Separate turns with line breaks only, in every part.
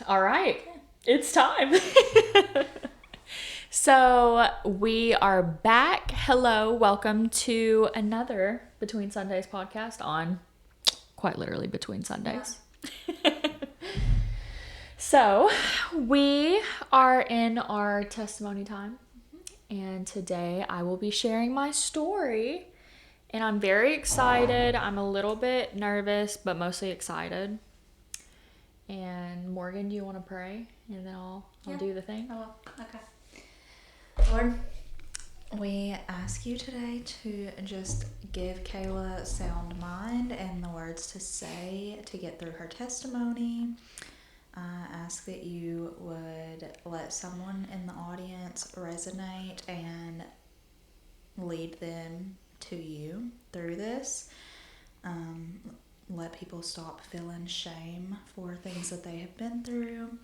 All right, it's time. So we are back. Hello, welcome to another Between Sundays podcast on quite literally Between Sundays. Yeah. So we are in our testimony time, and today I will be sharing my story, and I'm very excited. I'm a little bit nervous, but mostly excited. And Morgan, do you want to pray? And then I'll do the thing.
Oh, okay. Lord, we ask you today to just give Kayla a sound mind and the words to say to get through her testimony. I ask that you would let someone in the audience resonate and lead them to you through this. Let people stop feeling shame for things that they have been through.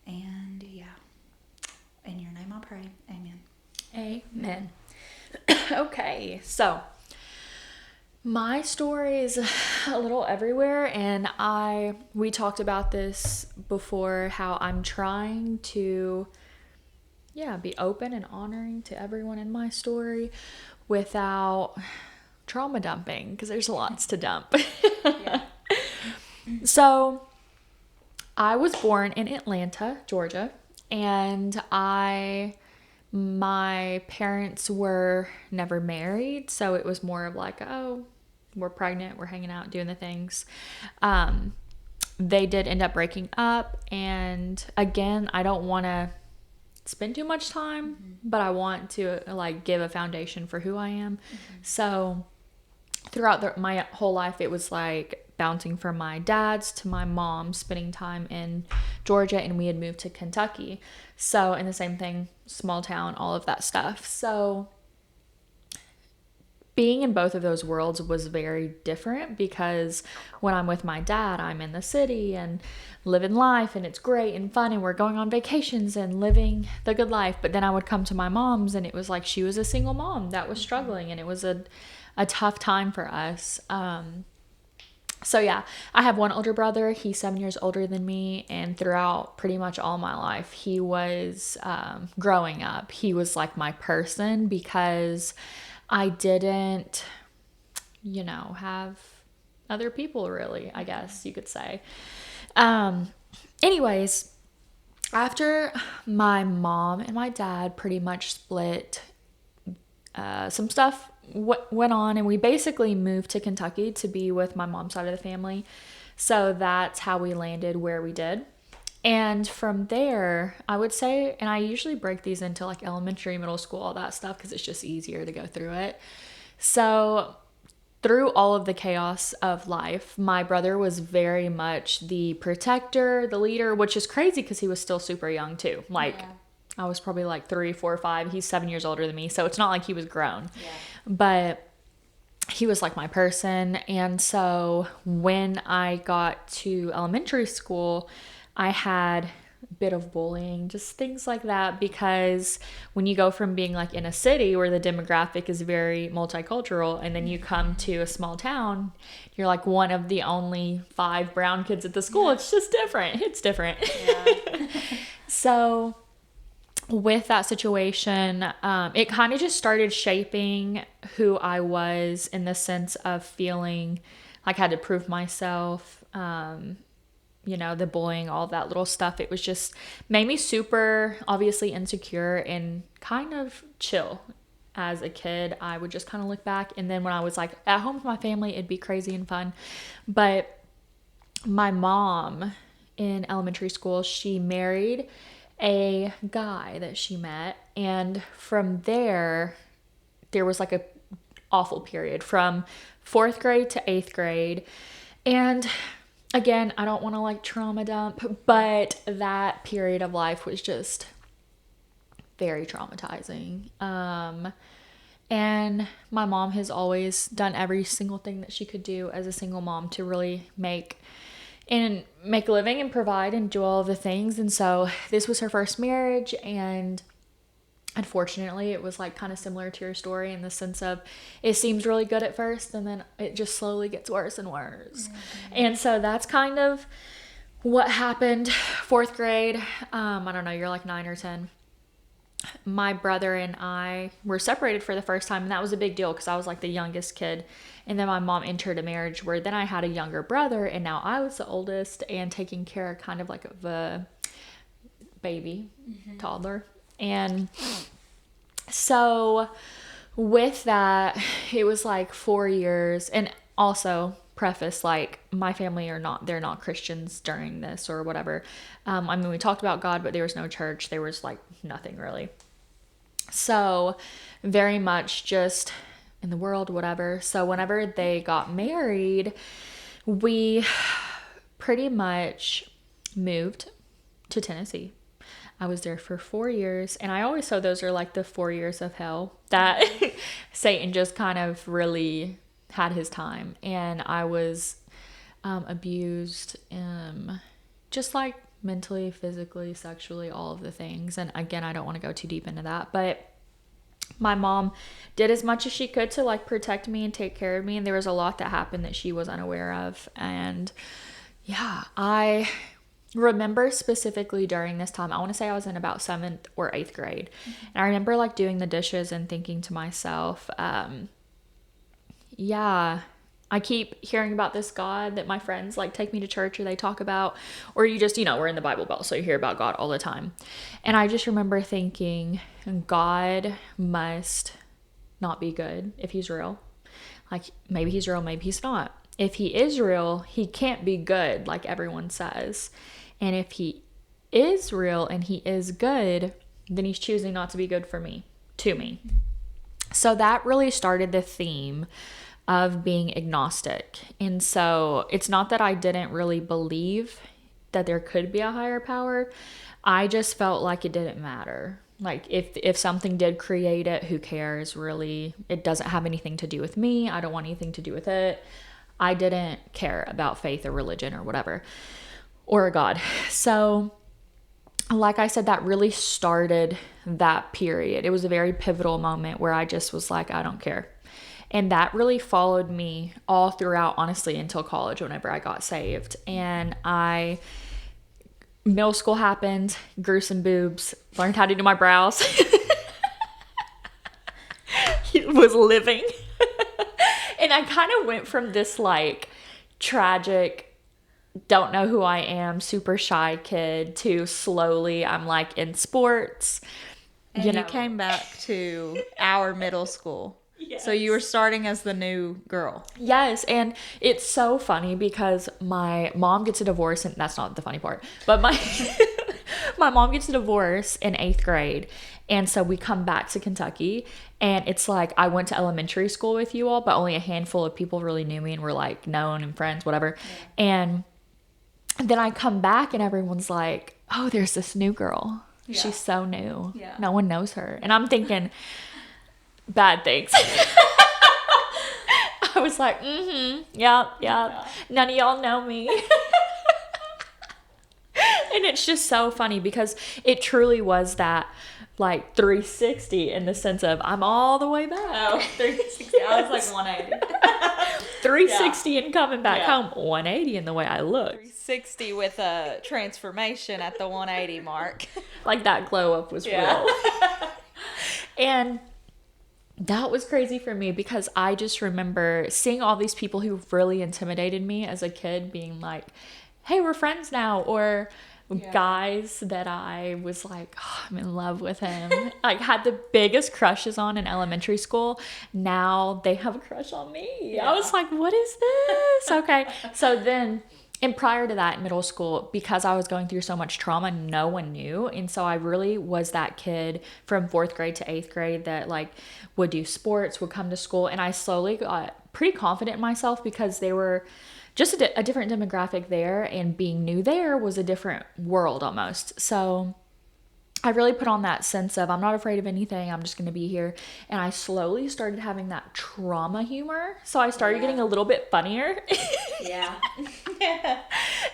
And yeah, in your name I pray. Amen.
Amen. Okay, so my story is a little everywhere, and we talked about this before, how I'm trying to be open and honoring to everyone in my story without trauma dumping, because there's lots to dump. Yeah. So I was born in Atlanta, Georgia, and my parents were never married, so it was more of like, oh, we're pregnant, we're hanging out, doing the things. They did end up breaking up, and again, I don't want to spend too much time, but I want to like give a foundation for who I am. So throughout my whole life, it was like bouncing from my dad's to my mom, spending time in Georgia, and we had moved to Kentucky. So, and the same thing, small town, all of that stuff. So being in both of those worlds was very different, because when I'm with my dad, I'm in the city and living life, and it's great and fun, and we're going on vacations and living the good life. But then I would come to my mom's, and it was like she was a single mom that was struggling, and it was a tough time for us. So yeah, I have one older brother. He's 7 years older than me, and throughout pretty much all my life, he was, growing up, he was like my person, because I didn't, have other people really, I guess you could say. Anyways, after my mom and my dad pretty much split, some stuff went on, and we basically moved to Kentucky to be with my mom's side of the family. So that's how we landed where we did. And from there, I would say, and I usually break these into like elementary, middle school, all that stuff, because it's just easier to go through it. So through all of the chaos of life, my brother was very much the protector, the leader, which is crazy because he was still super young too. I was probably like 3, 4, 5. He's 7 years older than me, so it's not like he was grown. Yeah. But he was like my person. And so when I got to elementary school, I had a bit of bullying, just things like that, because when you go from being like in a city where the demographic is very multicultural, and then you come to a small town, you're like one of the only 5 brown kids at the school. Yeah. It's just different. It's different. Yeah. So with that situation, it kind of just started shaping who I was, in the sense of feeling like I had to prove myself, the bullying, all that little stuff. It was just made me super obviously insecure and kind of chill. As a kid, I would just kind of look back, and then when I was like at home with my family, it'd be crazy and fun. But my mom in elementary school, she married a guy that she met, and from there was like a awful period from 4th grade to 8th grade. And again, I don't want to like trauma dump, but that period of life was just very traumatizing. And my mom has always done every single thing that she could do as a single mom to really make a living and provide and do all of the things. And so this was her first marriage, and unfortunately it was like kind of similar to your story, in the sense of it seems really good at first, and then it just slowly gets worse and worse. Mm-hmm. And so that's kind of what happened, fourth grade, I don't know, you're like 9 or 10. My brother and I were separated for the first time, and that was a big deal because I was like the youngest kid. And then my mom entered a marriage where then I had a younger brother, and now I was the oldest and taking care kind of like of a baby, toddler. And so with that, it was like 4 years. And also, preface, like, my family they're not Christians during this or whatever. I mean, we talked about God, but there was no church. There was like nothing really. So very much just in the world, whatever. So whenever they got married, we pretty much moved to Tennessee. I was there for 4 years, and I always say those are like the 4 years of hell that Satan just kind of really had his time. And I was abused, just like mentally, physically, sexually, all of the things. And again, I don't want to go too deep into that, but my mom did as much as she could to like protect me and take care of me. And there was a lot that happened that she was unaware of. And yeah, I remember specifically during this time, I want to say I was in about 7th or 8th grade. And I remember like doing the dishes and thinking to myself, yeah, I keep hearing about this God that my friends like take me to church or they talk about, or you just, we're in the Bible Belt, so you hear about God all the time. And I just remember thinking, God must not be good if he's real. Like, maybe he's real, maybe he's not. If he is real, he can't be good like everyone says. And if he is real and he is good, then he's choosing not to be good to me. So that really started the theme of being agnostic. And so it's not that I didn't really believe that there could be a higher power. I just felt like it didn't matter. Like if something did create it, who cares really? It doesn't have anything to do with me. I don't want anything to do with it. I didn't care about faith or religion or whatever, or a God. So like I said, that really started that period. It was a very pivotal moment where I just was like, I don't care. And that really followed me all throughout, honestly, until college, whenever I got saved. And middle school happened, grew some boobs, learned how to do my brows. Was living. And I kind of went from this like tragic, don't know who I am, super shy kid to slowly I'm like in sports.
And you came back to our middle school. Yes. So you were starting as the new girl.
Yes, and it's so funny because my mom gets a divorce, and that's not the funny part, but my mom gets a divorce in 8th grade, and so we come back to Kentucky, and it's like I went to elementary school with you all, but only a handful of people really knew me and were like known and friends, whatever. Yeah. And then I come back, and everyone's like, oh, there's this new girl. Yeah. She's so new. Yeah. No one knows her. And I'm thinking bad things. I was like, yeah. None of y'all know me. And it's just so funny because it truly was that like 360 in the sense of I'm all the way back.
Oh, 360. Yes. I was like 180.
360 and coming back home. 180 in the way I look.
360 with a transformation at the 180 mark.
Like that glow up was real. And that was crazy for me because I just remember seeing all these people who really intimidated me as a kid being like, hey, we're friends now. Or guys that I was like, oh, I'm in love with him. Like had the biggest crushes on in elementary school. Now they have a crush on me. Yeah. I was like, what is this? Okay. So then, and prior to that in middle school, because I was going through so much trauma, no one knew. And so I really was that kid from 4th grade to 8th grade that like would do sports, would come to school. And I slowly got pretty confident in myself because they were just a different demographic there. And being new there was a different world almost. So I really put on that sense of I'm not afraid of anything. I'm just going to be here. And I slowly started having that trauma humor. So I started getting a little bit funnier.
Yeah.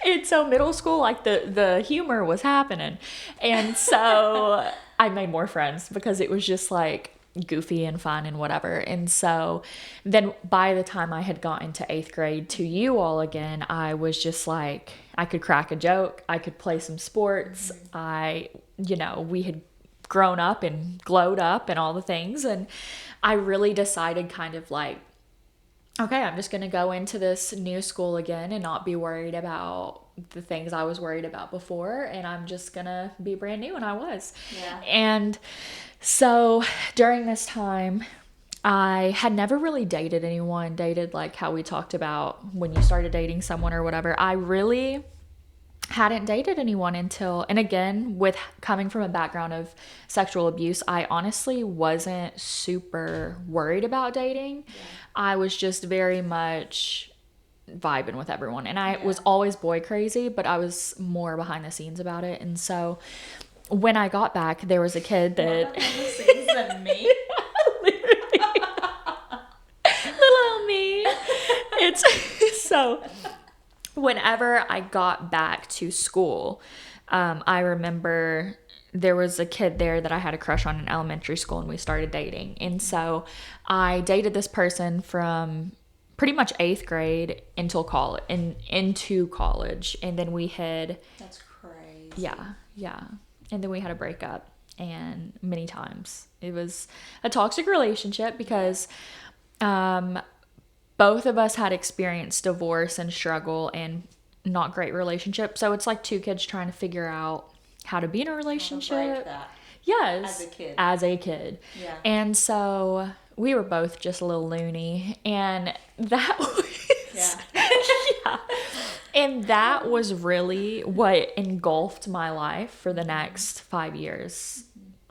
And so middle school, like the humor was happening. And so I made more friends because it was just like, goofy and fun and whatever. And so then by the time I had gotten to 8th grade to you all again, I was just like, I could crack a joke, I could play some sports. We had grown up and glowed up and all the things. And I really decided kind of like, okay, I'm just going to go into this new school again and not be worried about the things I was worried about before. And I'm just going to be brand new. And I was.
Yeah.
And so during this time, I had never really dated anyone, dated like how we talked about when you started dating someone or whatever. I really hadn't dated anyone until, and again, with coming from a background of sexual abuse, I honestly wasn't super worried about dating. Yeah. I was just very much vibing with everyone, and I was always boy crazy, but I was more behind the scenes about it. And so when I got back, there was a kid that
more behind the scenes than me.
Literally. Little old me. It's so whenever I got back to school, I remember there was a kid there that I had a crush on in elementary school, and we started dating. And so I dated this person from pretty much 8th grade until college, into college. And then we had...
That's crazy.
Yeah. And then we had a breakup, and many times. It was a toxic relationship because... both of us had experienced divorce and struggle and not great relationships. So it's like two kids trying to figure out how to be in a relationship.
How to break that.
Yes.
As a kid.
Yeah. And so we were both just a little loony. And that was... Yeah. And that was really what engulfed my life for the next 5 years.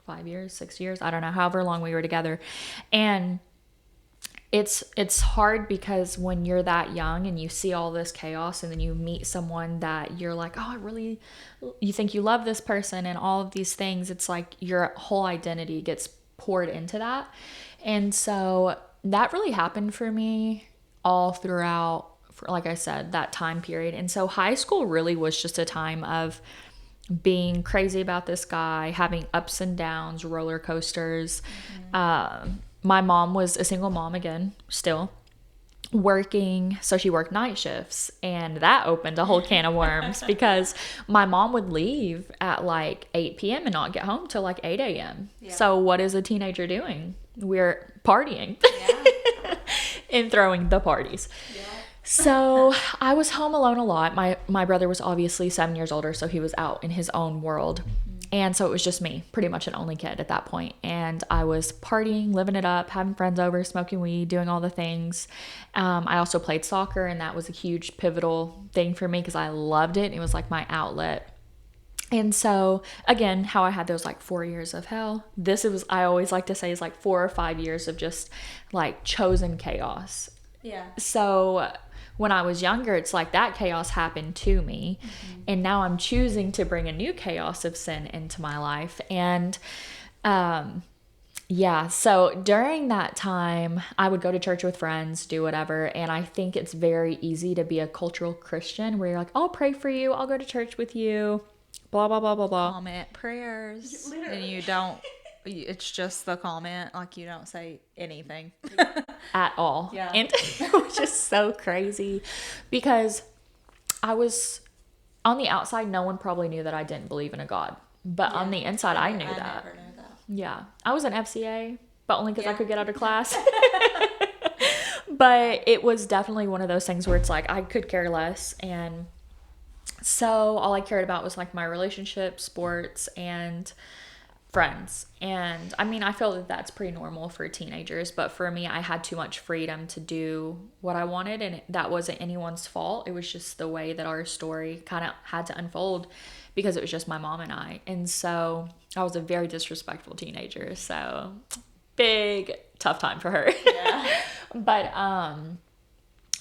5 years, 6 years. I don't know, however long we were together. And... It's hard because when you're that young and you see all this chaos and then you meet someone that you're like, oh, you think you love this person and all of these things, it's like your whole identity gets poured into that. And so that really happened for me all throughout, like I said, that time period. And so high school really was just a time of being crazy about this guy, having ups and downs, roller coasters. My mom was a single mom again, still working. So she worked night shifts, and that opened a whole can of worms because my mom would leave at like 8 p.m. and not get home till like 8 a.m. Yeah. So what is a teenager doing? We're partying and throwing the parties. Yeah. So I was home alone a lot. My brother was obviously 7 years older, so he was out in his own world. And so it was just me, pretty much an only kid at that point. And I was partying, living it up, having friends over, smoking weed, doing all the things. I also played soccer, and that was a huge pivotal thing for me because I loved it. It was like my outlet. And so, again, how I had those like 4 years of hell. I always like to say, is like 4 or 5 years of just like chosen chaos. Yeah. So... when I was younger, it's like that chaos happened to me. Mm-hmm. And now I'm choosing to bring a new chaos of sin into my life. And so during that time, I would go to church with friends, do whatever. And I think it's very easy to be a cultural Christian where you're like, I'll pray for you, I'll go to church with you, blah, blah, blah, blah, blah.
Comment prayers. Literally. And you don't, it's just the comment, like you don't say anything.
At all. Yeah. And it was just so crazy because I was on the outside, no one probably knew that I didn't believe in a God, but on the inside, I knew that.
Never knew that.
Yeah. I was an FCA, but only because I could get out of class. But it was definitely one of those things where it's like I could care less. And so all I cared about was like my relationship, sports, and friends. And I mean, I feel that that's pretty normal for teenagers, but for me, I had too much freedom to do what I wanted, and that wasn't anyone's fault. It was just the way that our story kind of had to unfold because it was just my mom and I. And so I was a very disrespectful teenager. So big tough time for her. Yeah. But I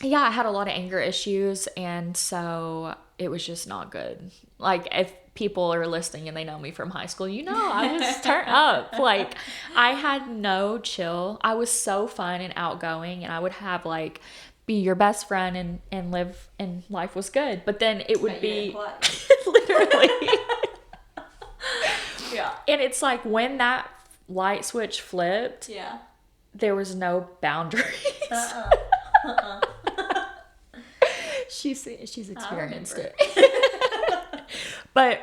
had a lot of anger issues, and so it was just not good. Like, if people are listening and they know me from high school, I was turned up. Like, I had no chill. I was so fun and outgoing, and I would have like be your best friend and live, and life was good. But then it would be literally. Yeah. And it's like when that light switch flipped,
Yeah.
there was no boundaries.
Uh-uh.
She's experienced
remember.
it. But,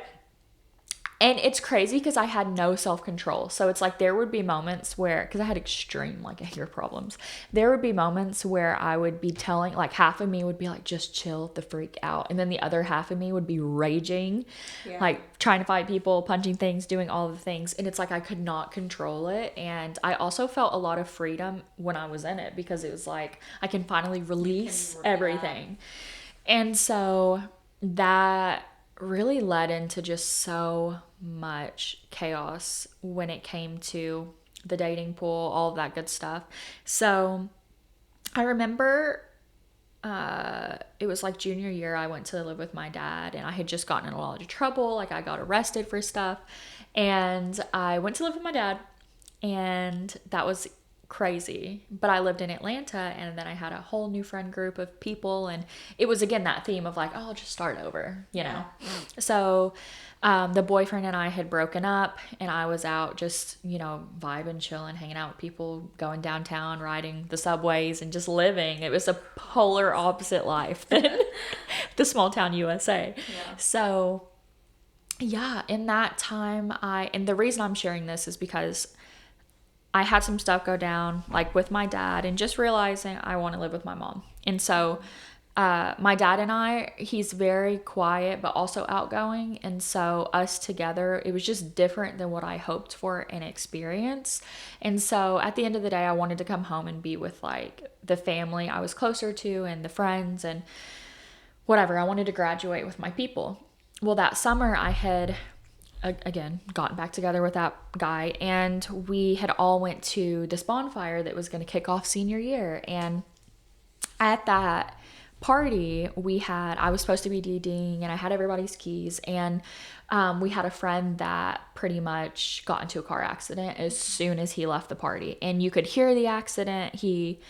and it's crazy because I had no self-control. So it's like there would be moments where, because I had extreme like anger problems, there would be moments where I would be telling, like half of me would be like, just chill the freak out. And then the other half of me would be raging,
Yeah.
like trying to fight people, punching things, doing all the things. And it's like I could not control it. And I also felt a lot of freedom when I was in it, because it was like I can finally release everything. And so that really led into just so much chaos when it came to the dating pool, all of that good stuff. So I remember it was like junior year, I went to live with my dad, and I had just gotten in a lot of trouble. Like I got arrested for stuff, and I went to live with my dad, and that was crazy. But I lived in Atlanta, and then I had a whole new friend group of people, and it was again that theme of like, oh, I'll just start over, you know. So the boyfriend and I had broken up, and I was out just, you know, vibing, chilling, hanging out with people, going downtown, riding the subways, and just living. It was a polar opposite life than the small town USA.
Yeah.
So yeah, in that time, and the reason I'm sharing this is because I had some stuff go down, like with my dad, and just realizing I want to live with my mom. And so my dad and I, he's very quiet, but also outgoing. And so us together, it was just different than what I hoped for and experienced. And so at the end of the day, I wanted to come home and be with like the family I was closer to and the friends and whatever. I wanted to graduate with my people. Well, that summer I had again gotten back together with that guy, and we had all went to this bonfire that was going to kick off senior year. And at that party I was supposed to be DDing, and I had everybody's keys, and we had a friend that pretty much got into a car accident as soon as he left the party, and you could hear the accident. He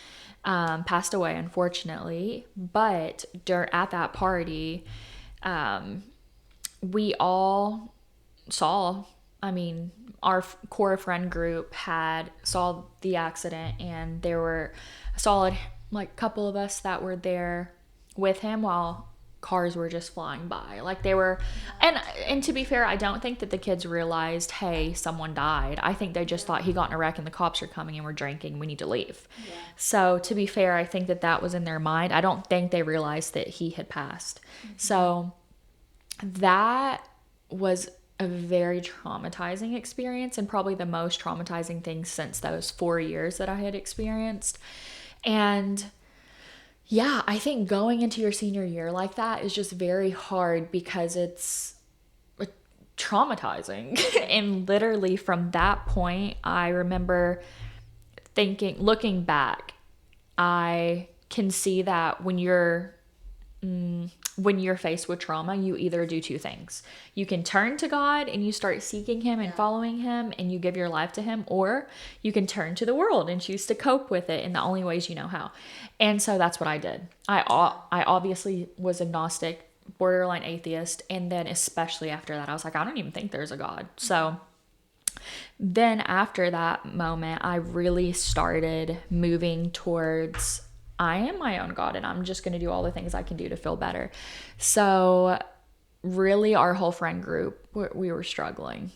passed away, unfortunately. But at that party, we all saw, I mean, our core friend group saw the accident, and there were a solid like couple of us that were there with him while cars were just flying by. Like they were, and to be fair, I don't think that the kids realized, hey, someone died. I think they just thought he got in a wreck and the cops are coming and we're drinking, we need to leave. Yeah. So to be fair, I think that was in their mind. I don't think they realized that he had passed. Mm-hmm. So that was a very traumatizing experience, and probably the most traumatizing thing since those 4 years that I had experienced. And yeah, I think going into your senior year like that is just very hard because it's traumatizing. And literally from that point, I remember looking back, I can see that when you're faced with trauma, you either do two things. You can turn to God and you start seeking him and following him, and you give your life to him, or you can turn to the world and choose to cope with it in the only ways you know how. And so that's what I did. I obviously was agnostic, borderline atheist, and then especially after that, I was like, I don't even think there's a God. So then after that moment, I really started moving towards, I am my own God, and I'm just going to do all the things I can do to feel better. So really our whole friend group, we were struggling.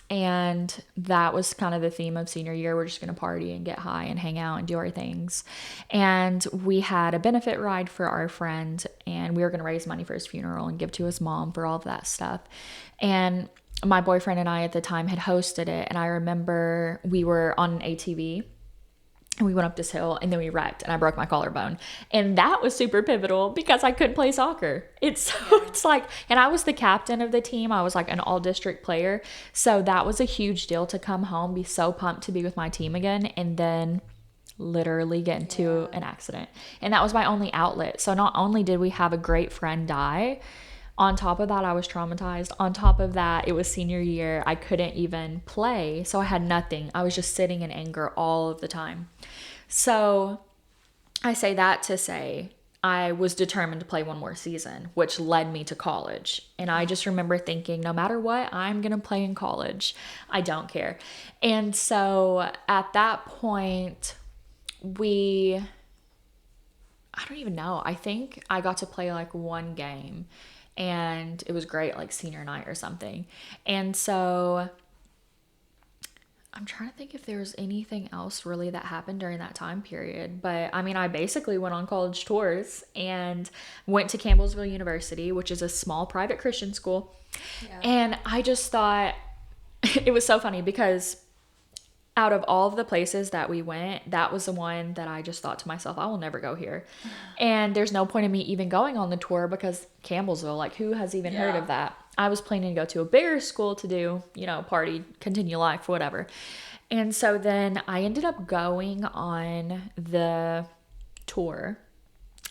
And that was kind of the theme of senior year. We're just going to party and get high and hang out and do our things. And we had a benefit ride for our friend, and we were going to raise money for his funeral and give to his mom for all of that stuff. And my boyfriend and I at the time had hosted it. And I remember we were on an ATV, and we went up this hill, and then we wrecked, and I broke my collarbone. And that was super pivotal because I couldn't play soccer. It's like, and I was the captain of the team. I was like an all district player. So that was a huge deal to come home, be so pumped to be with my team again, and then literally get into an accident. And that was my only outlet. So not only did we have a great friend die, on top of that, I was traumatized. On top of that, it was senior year. I couldn't even play. So I had nothing. I was just sitting in anger all of the time. So I say that to say, I was determined to play one more season, which led me to college. And I just remember thinking, no matter what, I'm going to play in college. I don't care. And so at that point, I don't even know. I think I got to play like one game and it was great, like senior night or something. And so I'm trying to think if there was anything else really that happened during that time period. But I mean, I basically went on college tours and went to Campbellsville University, which is a small private Christian school. Yeah. And I just thought it was so funny because out of all of the places that we went, that was the one that I just thought to myself, I will never go here. And there's no point in me even going on the tour because Campbellsville, like who has even heard of that? I was planning to go to a bigger school to do, party, continue life, whatever. And so then I ended up going on the tour.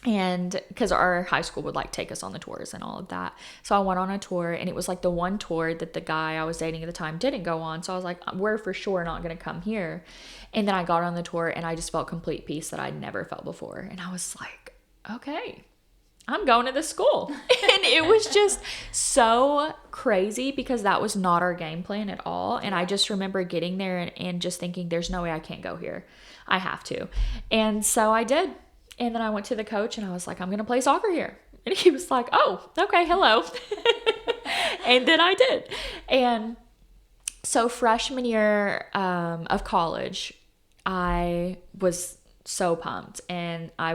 And because our high school would like take us on the tours and all of that. So I went on a tour and it was like the one tour that the guy I was dating at the time didn't go on. So I was like, we're for sure not going to come here. And then I got on the tour and I just felt complete peace that I'd never felt before. And I was like, okay, I'm going to this school. And it was just so crazy because that was not our game plan at all. And I just remember getting there and just thinking, there's no way I can't go here. I have to. And so I did. And then I went to the coach and I was like, I'm going to play soccer here. And he was like, oh, okay, hello. And then I did. And so freshman year of college, I was so pumped. And I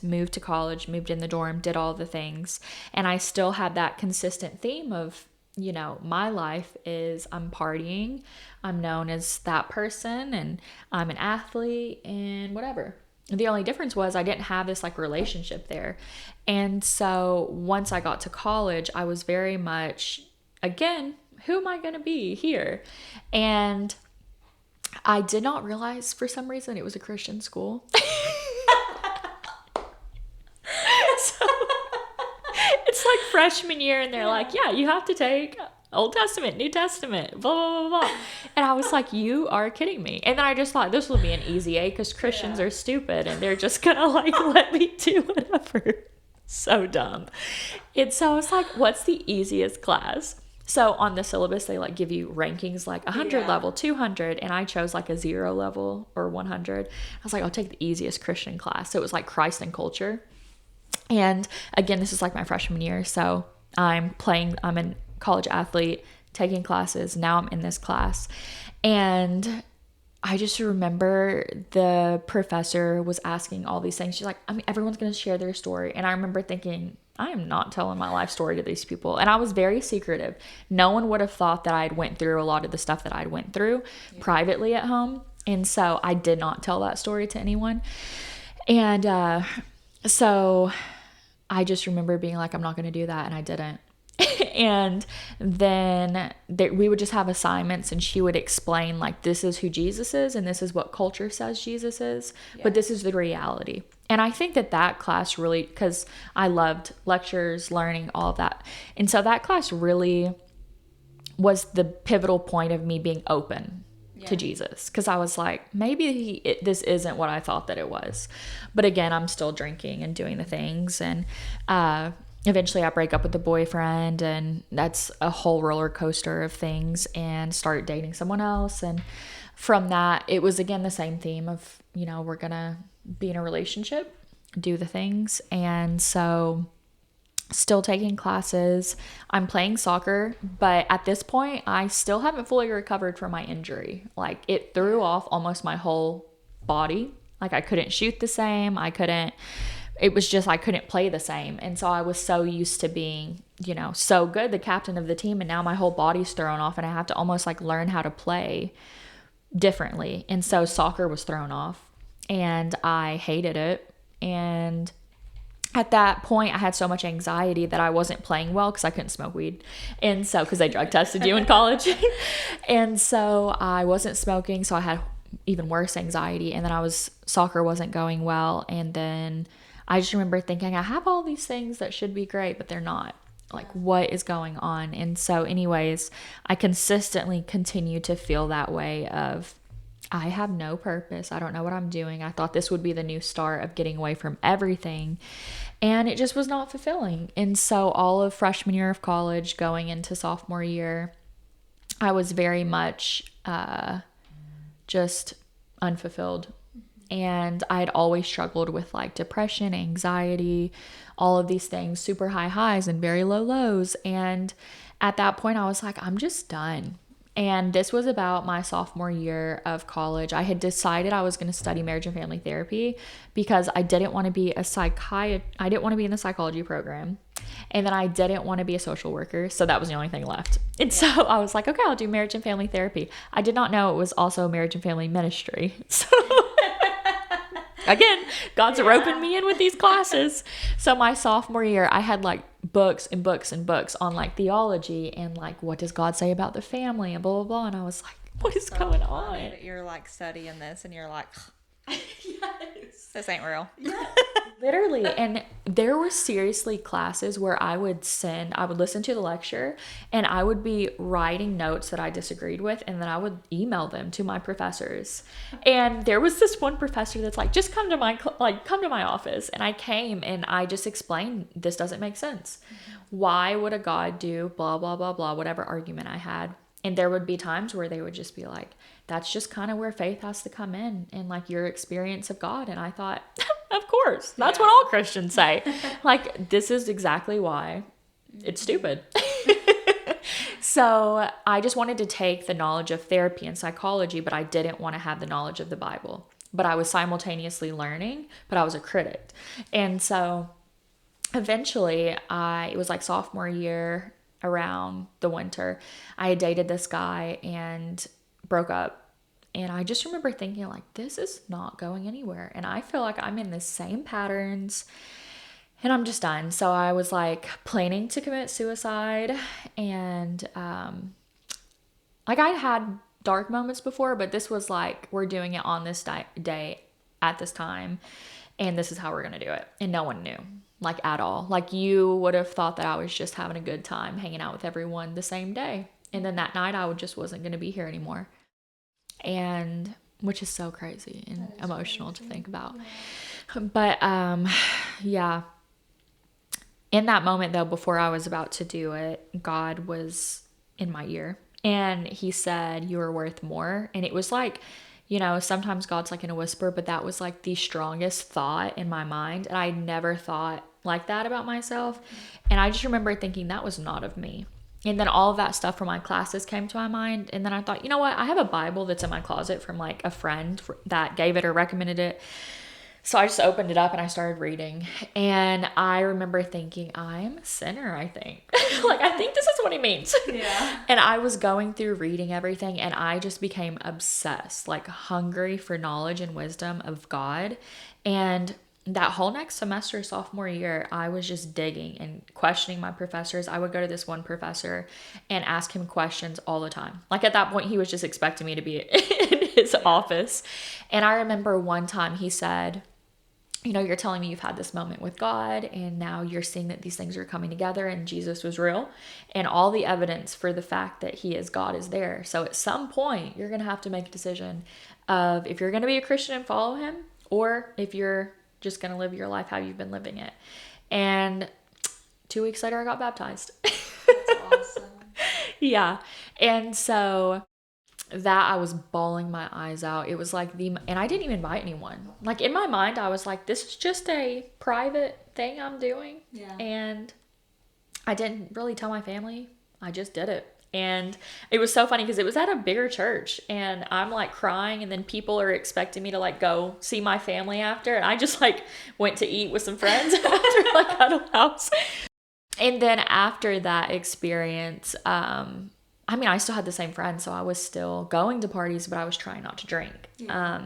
moved to college, moved in the dorm, did all the things. And I still had that consistent theme of, my life is I'm partying. I'm known as that person and I'm an athlete and whatever. The only difference was I didn't have this like relationship there. And so once I got to college, I was very much, again, who am I going to be here? And I did not realize for some reason it was a Christian school. So it's like freshman year and they're like, yeah, you have to take Old Testament, New Testament, blah, blah, blah, blah. And I was like, you are kidding me. And then I just thought this will be an easy A because Christians are stupid and they're just going to like let me do whatever. So dumb. And so I was like, what's the easiest class? So on the syllabus, they like give you rankings like 100 level, 200. And I chose like a 0 level or 100. I was like, I'll take the easiest Christian class. So it was like Christ and culture. And again, this is like my freshman year. So I'm in college athlete, taking classes. Now I'm in this class. And I just remember the professor was asking all these things. She's like, everyone's going to share their story. And I remember thinking, I am not telling my life story to these people. And I was very secretive. No one would have thought that I'd went through a lot of the stuff that I'd went through privately at home. And so I did not tell that story to anyone. And so I just remember being like, I'm not going to do that. And I didn't. And then we would just have assignments and she would explain like, this is who Jesus is and this is what culture says Jesus is, but this is the reality. And I think that class really, because I loved lectures, learning, all of that. And so that class really was the pivotal point of me being open to Jesus. Because I was like, maybe this isn't what I thought that it was. But again, I'm still drinking and doing the things. And eventually I break up with the boyfriend and that's a whole roller coaster of things and start dating someone else. And from that, it was again the same theme of, we're going to be in a relationship, do the things. And so still taking classes, I'm playing soccer, but at this point I still haven't fully recovered from my injury. Like it threw off almost my whole body. Like I couldn't shoot the same. It was just I couldn't play the same. And so I was so used to being, so good, the captain of the team. And now my whole body's thrown off and I have to almost like learn how to play differently. And so soccer was thrown off and I hated it. And at that point, I had so much anxiety that I wasn't playing well because I couldn't smoke weed. And so, because they drug tested you in college. And so I wasn't smoking. So I had even worse anxiety. And then soccer wasn't going well. And then I just remember thinking, I have all these things that should be great, but they're not. Like, what is going on? And so anyways, I consistently continue to feel that way of, I have no purpose. I don't know what I'm doing. I thought this would be the new start of getting away from everything. And it just was not fulfilling. And so all of freshman year of college going into sophomore year, I was very much just unfulfilled. And I had always struggled with like depression, anxiety, all of these things, super high highs and very low lows. And at that point, I was like, I'm just done. And this was about my sophomore year of college. I had decided I was going to study marriage and family therapy because I didn't want to be I didn't want to be in the psychology program. And then I didn't want to be a social worker. So that was the only thing left. And so I was like, okay, I'll do marriage and family therapy. I did not know it was also marriage and family ministry. So again, God's roping me in with these classes. So my sophomore year, I had like books and books and books on like theology and like what does God say about the family and blah blah blah. And I was like, what is going on?
That you're like studying this and you're like, yes, this ain't real.
Yeah, literally. And there were seriously classes where I would listen to the lecture and I would be writing notes that I disagreed with, and then I would email them to my professors. And there was this one professor that's like, just come to my office. And I came and I just explained, this doesn't make sense. Why would a God do blah blah blah blah, whatever argument I had. And there would be times where they would just be like, that's just kind of where faith has to come in and like your experience of God. And I thought, of course, that's what all Christians say. Like, this is exactly why it's stupid. So I just wanted to take the knowledge of therapy and psychology, but I didn't want to have the knowledge of the Bible. But I was simultaneously learning, but I was a critic. And so eventually it was like sophomore year, around the winter, I had dated this guy and broke up. And I just remember thinking like, this is not going anywhere. And I feel like I'm in the same patterns and I'm just done. So I was like planning to commit suicide. And like I had dark moments before, but this was like, we're doing it on this day at this time. And this is how we're going to do it. And no one knew. Like at all. Like you would have thought that I was just having a good time hanging out with everyone the same day. And then that night I just wasn't going to be here anymore. And which is so crazy and emotional crazy to think about. Yeah. But yeah. In that moment though, before I was about to do it, God was in my ear and he said, you are worth more. And it was like, you know, sometimes God's like in a whisper, but that was like the strongest thought in my mind. And I never thought like that about myself. And I just remember thinking that was not of me. And then all of that stuff from my classes came to my mind. And then I thought, you know what? I have a Bible that's in my closet from like a friend that gave it or recommended it. So I just opened it up and I started reading. And I remember thinking, I'm a sinner, I think. Like, I think this is what he means. Yeah. And I was going through reading everything and I just became obsessed, like hungry for knowledge and wisdom of God. And that whole next semester, sophomore year, I was just digging and questioning my professors. I would go to this one professor and ask him questions all the time. Like at that point, he was just expecting me to be in his office. And I remember one time he said, you know, you're telling me you've had this moment with God and now you're seeing that these things are coming together and Jesus was real and all the evidence for the fact that he is God is there. So at some point, you're going to have to make a decision of if you're going to be a Christian and follow him or if you're just going to live your life how you've been living it. And 2 weeks later, I got baptized.
That's awesome.
Yeah. And so that I was bawling my eyes out. It was like and I didn't even invite anyone. Like in my mind, I was like, this is just a private thing I'm doing. Yeah. And I didn't really tell my family. I just did it. And it was so funny because it was at a bigger church and I'm like crying and then people are expecting me to like go see my family after. And I just like went to eat with some friends after like Huddle House. And then after that experience, I mean, I still had the same friends. So I was still going to parties, but I was trying not to drink. Yeah.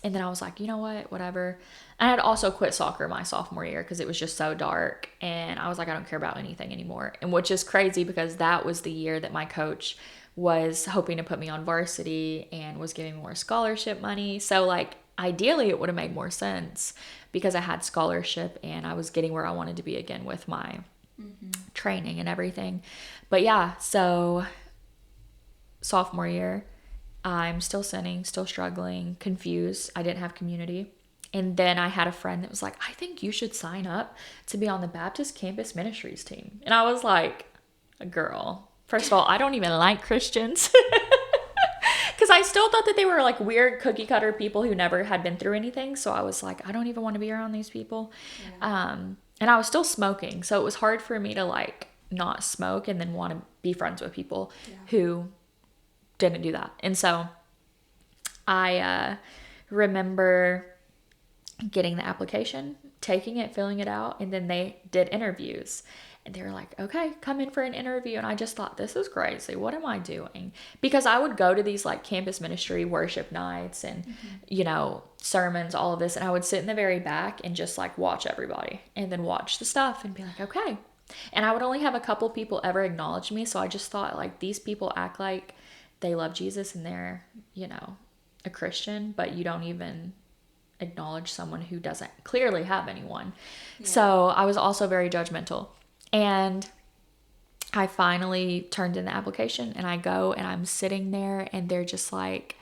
And then I was like, you know what, whatever. And I'd also quit soccer my sophomore year because it was just so dark. And I was like, I don't care about anything anymore. And which is crazy because that was the year that my coach was hoping to put me on varsity and was giving more scholarship money. So like, ideally it would have made more sense because I had scholarship and I was getting where I wanted to be again with my training and everything. But yeah, so sophomore year, I'm still sinning, still struggling, confused. I didn't have community. And then I had a friend that was like, I think you should sign up to be on the Baptist Campus Ministries team. And I was like, girl, first of all, I don't even like Christians. Because I still thought that they were like weird cookie cutter people who never had been through anything. So I was like, I don't even want to be around these people.
Yeah.
And I was still smoking. So it was hard for me to like not smoke and then want to be friends with people who didn't do that. And so I remember getting the application, taking it, filling it out, and then they did interviews. And they were like, okay, come in for an interview. And I just thought, this is crazy. What am I doing? Because I would go to these like campus ministry worship nights and, you know, sermons, all of this. And I would sit in the very back and just like watch everybody and then watch the stuff and be like, okay. And I would only have a couple people ever acknowledge me. So I just thought like these people act like they love Jesus and they're, you know, a Christian, but you don't even acknowledge someone who doesn't clearly have anyone. Yeah. So I was also very judgmental. And I finally turned in the application and I go and I'm sitting there and they're just like,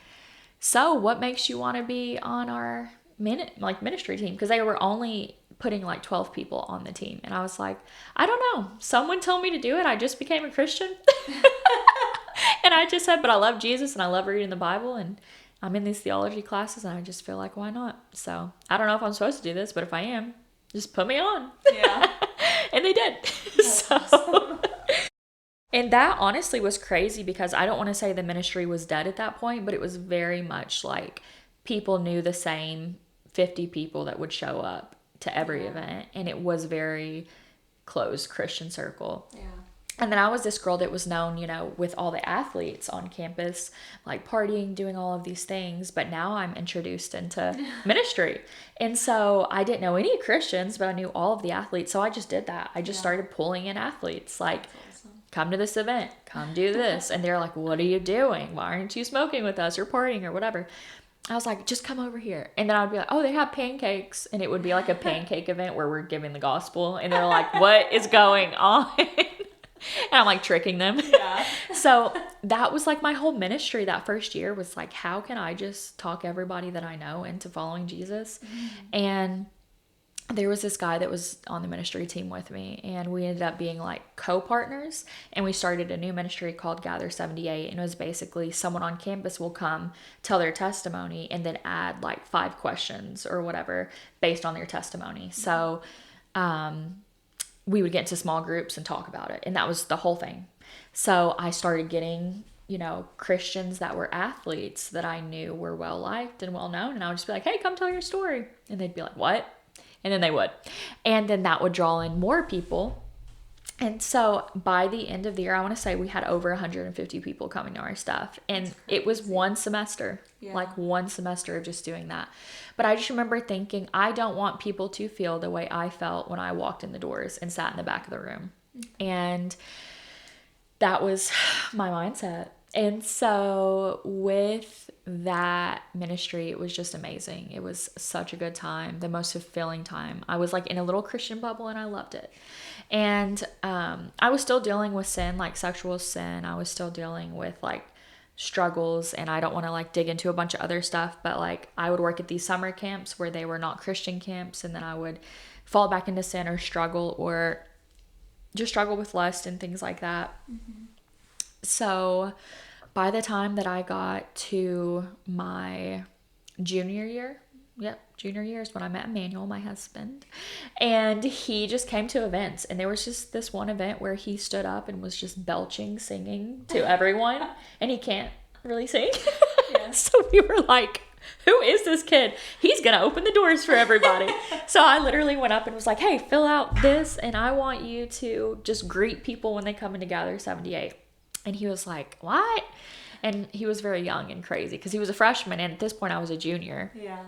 so what makes you want to be on our ministry team? Because they were only putting like 12 people on the team. And I was like, I don't know. Someone told me to do it. I just became a Christian. And I just said, but I love Jesus and I love reading the Bible and I'm in these theology classes and I just feel like, why not? So I don't know if I'm supposed to do this, but if I am, just put me on.
Yeah.
And they did. So, awesome. And that honestly was crazy because I don't want to say the ministry was dead at that point, but it was very much like people knew the same 50 people that would show up to every event. And it was very closed Christian circle. Yeah. And then I was this girl that was known, you know, with all the athletes on campus, like partying, doing all of these things. But now I'm introduced into ministry. And so I didn't know any Christians, but I knew all of the athletes. So I just did that. I just started pulling in athletes, like, come to this event, come do this. And they're like, what are you doing? Why aren't you smoking with us or partying or whatever? I was like, just come over here. And then I'd be like, oh, they have pancakes. And it would be like a pancake event where we're giving the gospel. And they're like, what is going on? And I'm like tricking them. Yeah. So that was like my whole ministry that first year was like, how can I just talk everybody that I know into following Jesus? Mm-hmm. And there was this guy that was on the ministry team with me and we ended up being like co-partners and we started a new ministry called Gather 78. And it was basically someone on campus will come tell their testimony and then add like 5 questions or whatever based on their testimony. So, we would get into small groups and talk about it. And that was the whole thing. So I started getting, you know, Christians that were athletes that I knew were well liked and well known. And I would just be like, hey, come tell your story. And they'd be like, what? And then they would. And then that would draw in more people. And so by the end of the year, I want to say we had over 150 people coming to our stuff. And it was one semester, like one semester of just doing that. But I just remember thinking, I don't want people to feel the way I felt when I walked in the doors and sat in the back of the room. Mm-hmm. And that was my mindset. And so with that ministry, it was just amazing. It was such a good time, the most fulfilling time. I was like in a little Christian bubble and I loved it. And I was still dealing with sin, like sexual sin. I was still dealing with like struggles, and I don't want to like dig into a bunch of other stuff, but like I would work at these summer camps where they were not Christian camps, and then I would fall back into sin or just struggle with lust and things like that. Mm-hmm. So by the time that I got to my junior year is when I met Emmanuel, my husband, and he just came to events, and there was just this one event where he stood up and was just belching, singing to everyone, and he can't really sing. Yeah. So we were like, who is this kid? He's gonna open the doors for everybody. So I literally went up and was like, hey, fill out this, and I want you to just greet people when they come in to Gather 78. And he was like, what? And he was very young and crazy because he was a freshman, and at this point I was a junior. Yeah.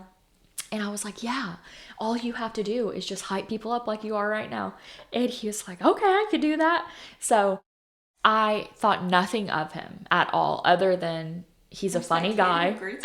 And I was like, yeah, all you have to do is just hype people up like you are right now. And he was like, okay, I could do that. So I thought nothing of him at all other than he's a funny guy. Literally.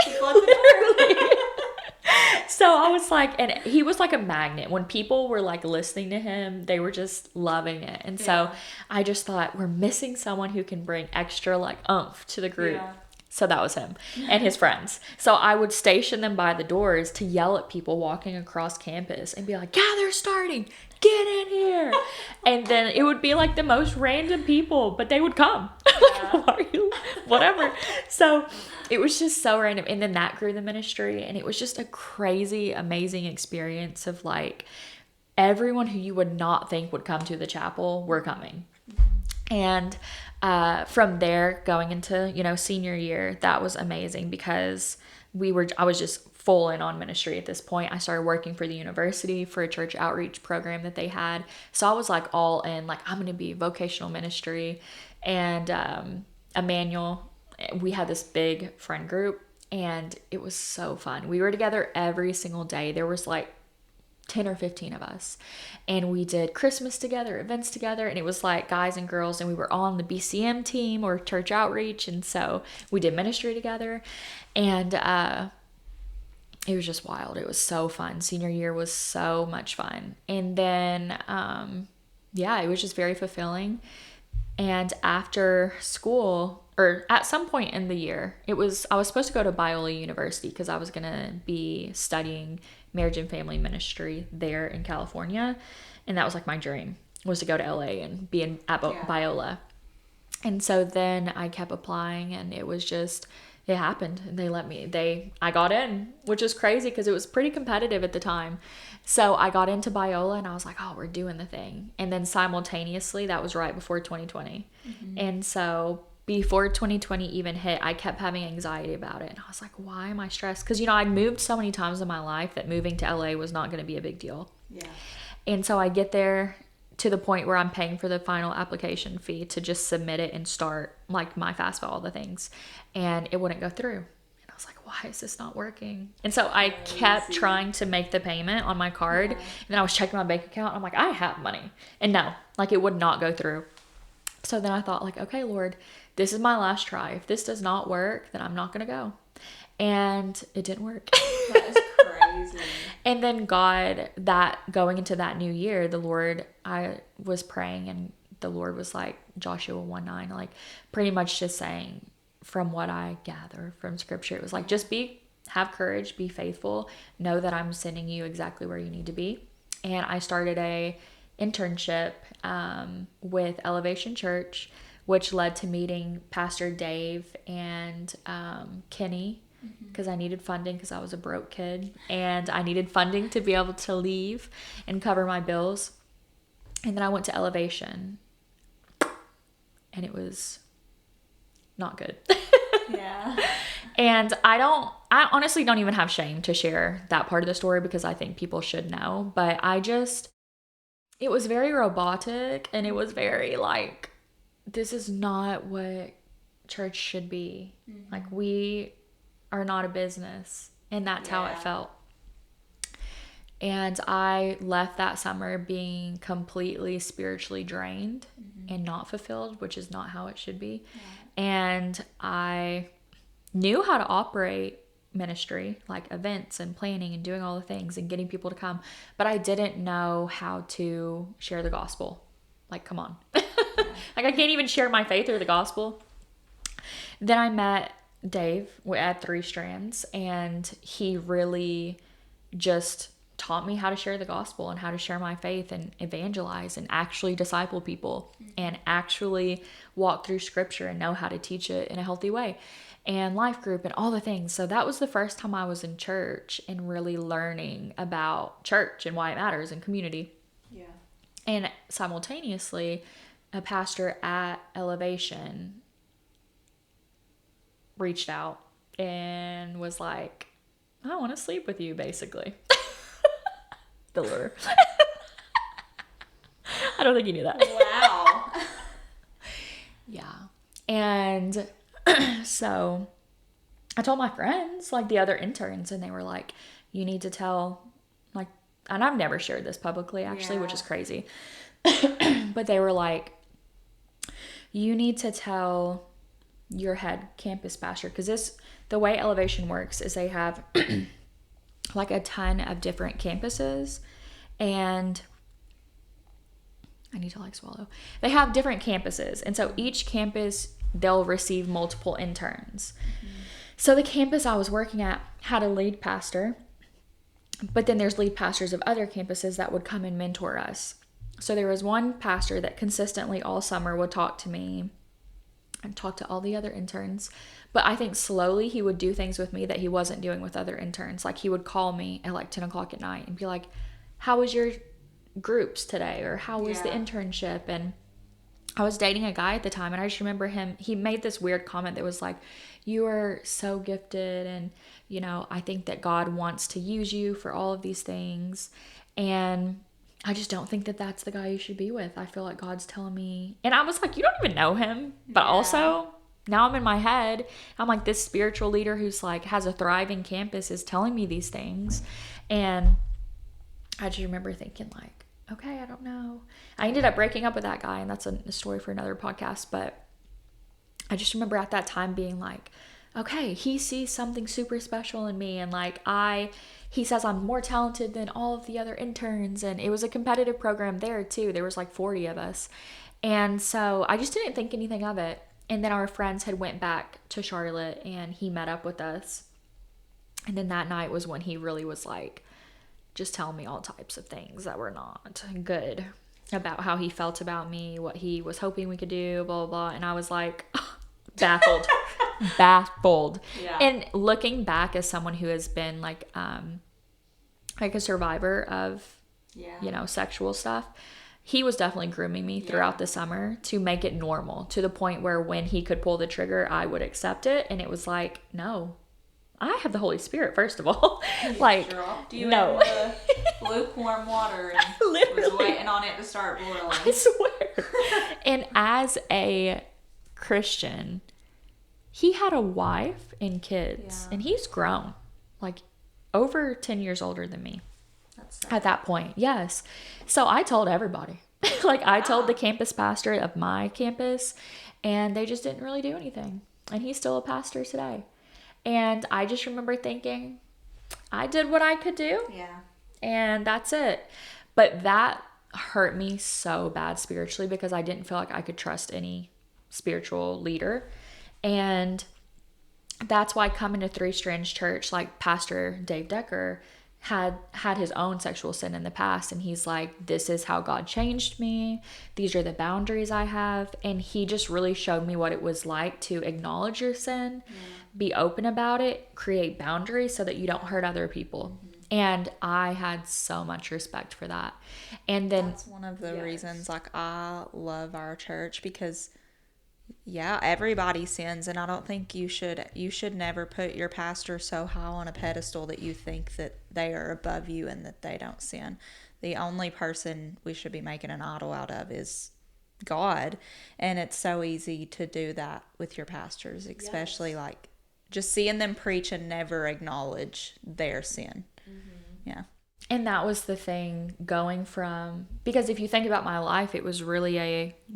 So I was like, and he was like a magnet. When people were like listening to him, they were just loving it. And so I just thought, we're missing someone who can bring extra like oomph to the group. Yeah. So that was him and his friends. So I would station them by the doors to yell at people walking across campus and be like, yeah, they're starting. Get in here. And then it would be like the most random people, but they would come. Like, why are you? Whatever. So it was just so random. And then that grew the ministry. And it was just a crazy, amazing experience of like everyone who you would not think would come to the chapel were coming. And from there, going into, senior year, that was amazing because I was just full in on ministry at this point. I started working for the university for a church outreach program that they had. So I was like all in, like, I'm going to be vocational ministry. And Emmanuel, we had this big friend group and it was so fun. We were together every single day. There was like 10 or 15 of us, and we did Christmas together, events together, and it was like guys and girls, and we were all on the BCM team or church outreach, and so we did ministry together, and it was just wild. It was so fun. Senior year was so much fun, and then it was just very fulfilling. And after school, or at some point in the year, I was supposed to go to Biola University because I was going to be studying marriage and family ministry there in California. And that was like my dream, was to go to LA and be at Biola. And so then I kept applying, and it happened. And I got in, which is crazy because it was pretty competitive at the time. So I got into Biola and I was like, oh, we're doing the thing. And then simultaneously, that was right before 2020. Mm-hmm. And so before 2020 even hit, I kept having anxiety about it. And I was like, why am I stressed? Because, I'd moved so many times in my life that moving to LA was not going to be a big deal.
Yeah. And
so I get there to the point where I'm paying for the final application fee to just submit it and start like my FAFSA, all the things. And it wouldn't go through. And I was like, why is this not working? And so I kept trying to make the payment on my card. Yeah. And then I was checking my bank account. And I'm like, I have money. And no, like it would not go through. So then I thought like, okay, Lord, this is my last try. If this does not work, then I'm not going to go. And it didn't work.
That is crazy.
And then going into that new year, the Lord, I was praying and the Lord was like, Joshua 1:9, like pretty much just saying, from what I gather from scripture, it was like, just have courage, be faithful, know that I'm sending you exactly where you need to be. And I started a internship with Elevation Church, which led to meeting Pastor Dave and Kenny, because I needed funding because I was a broke kid and I needed funding to be able to leave and cover my bills. And then I went to Elevation and it was not good.
Yeah.
And I honestly don't even have shame to share that part of the story because I think people should know, but it was very robotic and it was very like, this is not what church should be. Mm-hmm. Like we are not a business, and that's how it felt. And I left that summer being completely spiritually drained and not fulfilled, which is not how it should be. Yeah. And I knew how to operate ministry, like events and planning and doing all the things and getting people to come, but I didn't know how to share the gospel. Like, come on. Like I can't even share my faith or the gospel. Then I met Dave at 3 Strands, and he really just taught me how to share the gospel and how to share my faith and evangelize and actually disciple people and actually walk through scripture and know how to teach it in a healthy way, and life group and all the things. So that was the first time I was in church and really learning about church and why it matters and community. Yeah. And simultaneously, a pastor at Elevation reached out and was like, I want to sleep with you, basically. The lure. I don't think you knew that.
Wow.
Yeah. And so I told my friends, like the other interns, and they were like, you need to tell, like, and I've never shared this publicly actually, which is crazy. But they were like, you need to tell your head campus pastor, because the way Elevation works is they have like a ton of different campuses, and I need to like swallow. They have different campuses, and so each campus they'll receive multiple interns. So the campus I was working at had a lead pastor, but then there's lead pastors of other campuses that would come and mentor us. So there was one pastor that consistently all summer would talk to me and talk to all the other interns. But I think slowly he would do things with me that he wasn't doing with other interns. Like he would call me at like 10 o'clock at night and be like, how was your groups today? Or how was the internship? And I was dating a guy at the time, and I just remember he made this weird comment that was like, you are so gifted, and I think that God wants to use you for all of these things, and I just don't think that that's the guy you should be with. I feel like God's telling me. And I was like, you don't even know him. But also, now I'm in my head, I'm like, this spiritual leader who's like has a thriving campus is telling me these things. And I just remember thinking like, okay, I don't know. I ended up breaking up with that guy, and that's a story for another podcast. But I just remember at that time being like, okay, he sees something super special in me, and like he says I'm more talented than all of the other interns, and it was a competitive program there too. There was like 40 of us. And so I just didn't think anything of it. And then our friends had went back to Charlotte, and he met up with us. And then that night was when he really was like just telling me all types of things that were not good about how he felt about me, what he was hoping we could do, blah, blah, blah. And I was like, baffled. Yeah. And looking back as someone who has been like a survivor of sexual stuff, he was definitely grooming me throughout the summer to make it normal, to the point where when he could pull the trigger, I would accept it. And it was like, no, I have the Holy Spirit, first of all. Like,
you
no.
in the lukewarm water and was waiting on it to start boiling.
I swear. And as a Christian, he had a wife and kids, and he's grown, like over 10 years older than me. That's sad. At that point. Yes. So I told everybody, like I told the campus pastor of my campus, and they just didn't really do anything. And he's still a pastor today. And I just remember thinking, I did what I could do.
Yeah.
And that's it. But that hurt me so bad spiritually, because I didn't feel like I could trust any spiritual leader. And that's why coming to Three Strands Church, like Pastor Dave Decker had his own sexual sin in the past, and he's like, this is how God changed me, these are the boundaries I have. And he just really showed me what it was like to acknowledge your sin, be open about it, create boundaries so that you don't hurt other people. And I had so much respect for that. And then
that's one of the reasons like I love our church, because everybody sins, and I don't think you should never put your pastor so high on a pedestal that you think that they are above you and that they don't sin. The only person we should be making an idol out of is God, and it's so easy to do that with your pastors, especially like just seeing them preach and never acknowledge their sin. Yeah.
And that was the thing, going from, because if you think about my life, it was really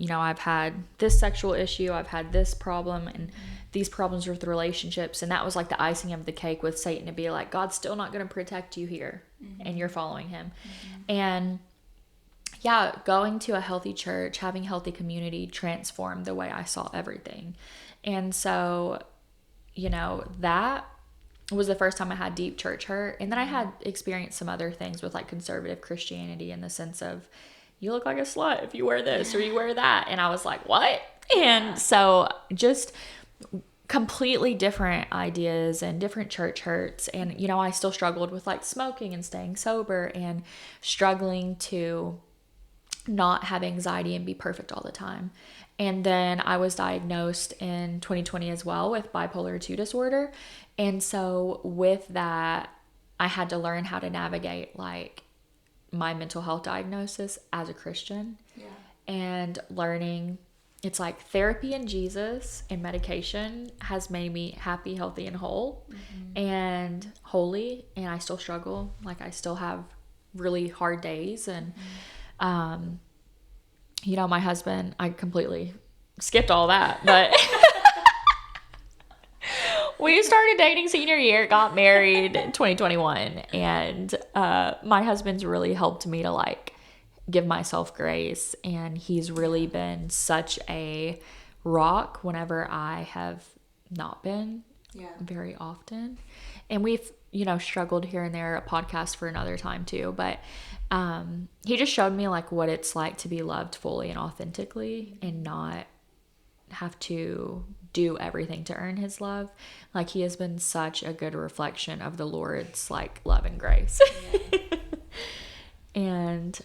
I've had this sexual issue, I've had this problem, and these problems with relationships. And that was like the icing of the cake with Satan to be like, God's still not going to protect you here, and you're following him. And going to a healthy church, having healthy community transformed the way I saw everything. And so, that was the first time I had deep church hurt. And then I had experienced some other things with like conservative Christianity, in the sense of, you look like a slut if you wear this or you wear that. And I was like, what? And so just completely different ideas and different church hurts. And, I still struggled with like smoking and staying sober, and struggling to not have anxiety and be perfect all the time. And then I was diagnosed in 2020 as well with bipolar 2 disorder. And so with that, I had to learn how to navigate like my mental health diagnosis as a Christian. And learning it's like therapy and Jesus and medication has made me happy, healthy, and whole and holy. And I still struggle. Like I still have really hard days. And, my husband, I completely skipped all that, but we started dating senior year, got married in 2021. And, my husband's really helped me to like give myself grace. And he's really been such a rock whenever I have not been
Yeah.
very often. And we've, struggled here and there, a podcast for another time too. But he just showed me like what it's like to be loved fully and authentically and not have to do everything to earn his love. Like he has been such a good reflection of the Lord's like love and grace. and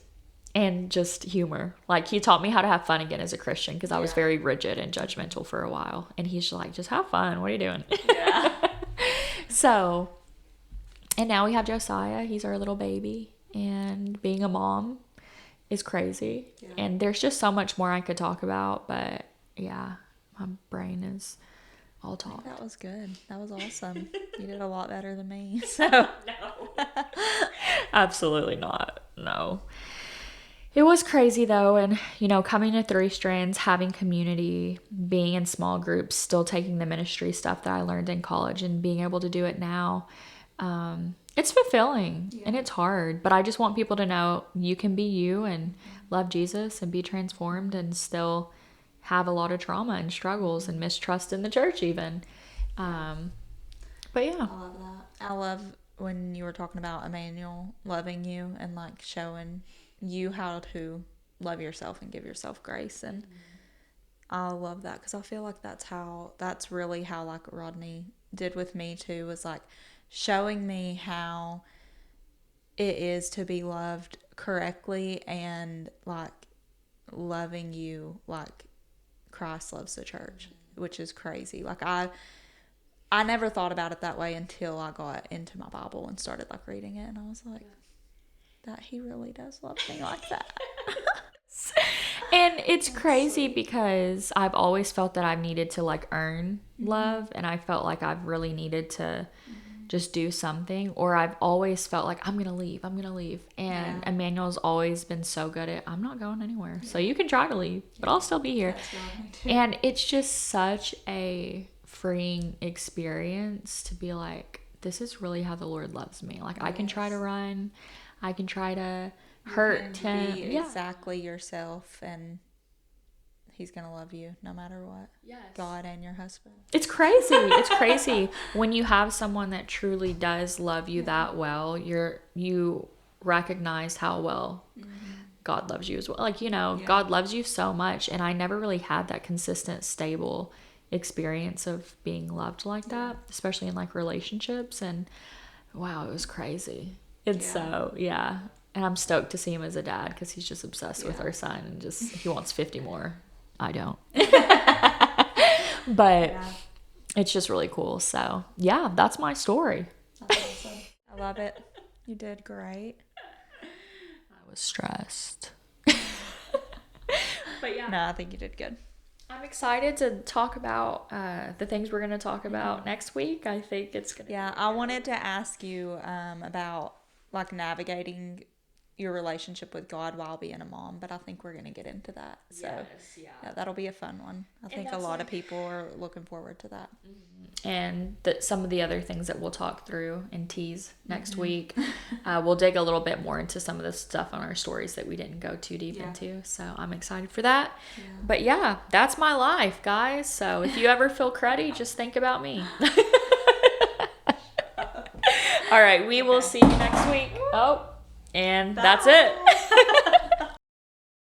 just humor. Like he taught me how to have fun again as a Christian, because I was very rigid and judgmental for a while, and he's like, just have fun, what are you doing? So, and now we have Josiah. He's our little baby, and being a mom is crazy. And there's just so much more I could talk about, but yeah, my brain is all talk.
That was good. That was awesome. You did a lot better than me. So
No. Absolutely not. No. It was crazy though. And, coming to 3 Strands, having community, being in small groups, still taking the ministry stuff that I learned in college and being able to do it now. It's fulfilling and it's hard, but I just want people to know you can be you and love Jesus and be transformed and still have a lot of trauma and struggles and mistrust in the church even. But yeah.
I love that. I love when you were talking about Emmanuel loving you and like showing you how to love yourself and give yourself grace. And I love that, because I feel like that's really how like Rodney did with me too, was like showing me how it is to be loved correctly and like loving you like Christ loves the church, which is crazy. Like I never thought about it that way until I got into my Bible and started like reading it, and I was like, that he really does love me like that.
And it's crazy because I've always felt that I've needed to like earn love, and I felt like I've really needed to just do something, or I've always felt like I'm gonna leave. And Emmanuel's always been so good at, I'm not going anywhere, so you can try to leave, but I'll still be here. And it's just such a freeing experience to be like, this is really how the Lord loves me. Like I can try to run, I can try to hurt him.
Be exactly yourself, and he's gonna love you no matter what. Yes. God and your husband.
It's crazy. It's crazy when you have someone that truly does love you that well. You recognize how well God loves you as well. Like, God loves you so much, and I never really had that consistent, stable experience of being loved like that, especially in like relationships. And wow, it was crazy. And I'm stoked to see him as a dad, because he's just obsessed with our son, and just he wants 50 more. I don't. But it's just really cool. So yeah, that's my story.
That's awesome. I love it. You did great.
I was stressed. But yeah.
No, I think you did good.
I'm excited to talk about the things we're going to talk about next week. I think it's going to
be I wanted to ask you about like navigating your relationship with God while being a mom, but I think we're going to get into that. So yeah, that'll be a fun one. I think a lot of people are looking forward to that.
And some of the other things that we'll talk through and tease next week, we'll dig a little bit more into some of the stuff on our stories that we didn't go too deep into. So I'm excited for that. Yeah. But yeah, that's my life, guys. So if you ever feel cruddy, just think about me. All right, we will see you next week. Oh, and that's it.